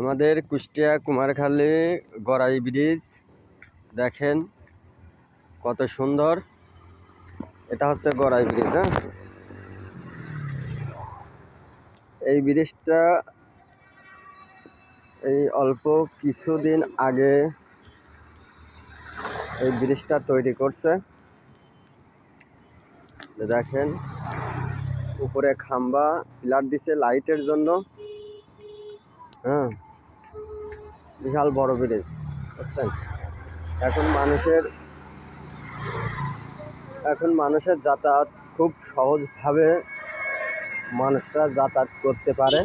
আমাদের কুষ্টিয়া কুমারখালী গড়াই ব্রিজ দেখেন কত সুন্দর। এটা হচ্ছে গড়াই ব্রিজ। হ্যাঁ, এই ব্রিজটা এই অল্প কিছুদিন আগে এই ব্রিজটা তৈরি করছে। দেখেন উপরে খাম্বা পিলার দিছে লাইটের জন্য। হ্যাঁ, বিশাল বড় ব্রিজ বুঝছেন। এখন মানুষের যাতায়াত খুব সহজভাবে মানুষরা যাতায়াত করতে পারে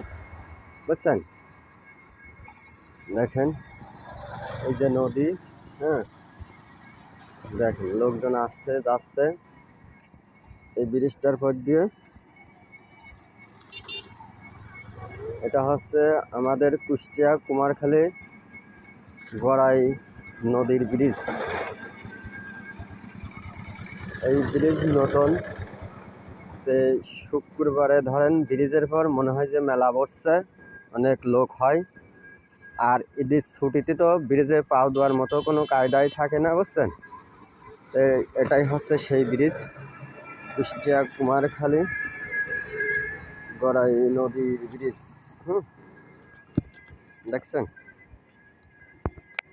বুঝছেন। দেখেন এই যে নদী। হ্যাঁ, দেখেন লোকজন আসছে যাচ্ছে এই ব্রিজটার পর দিয়ে। এটা হচ্ছে আমাদের কুষ্টিয়া কুমারখালী গড়াই নদীর ব্রিজ। এই ব্রিজ নতুন, শুক্রবারে ধরেন ব্রিজের পর মনে হয় যে মেলা বসছে, অনেক লোক হয়। আর ঈদের ছুটিতে তো ব্রিজে পাও দেওয়ার মতো কোনো কায়দাই থাকে না বুঝছেন। এটাই হচ্ছে সেই ব্রিজ, কুষ্টিয়া কুমারখালী গড়াই নদীর ব্রিজ। দেখছেন।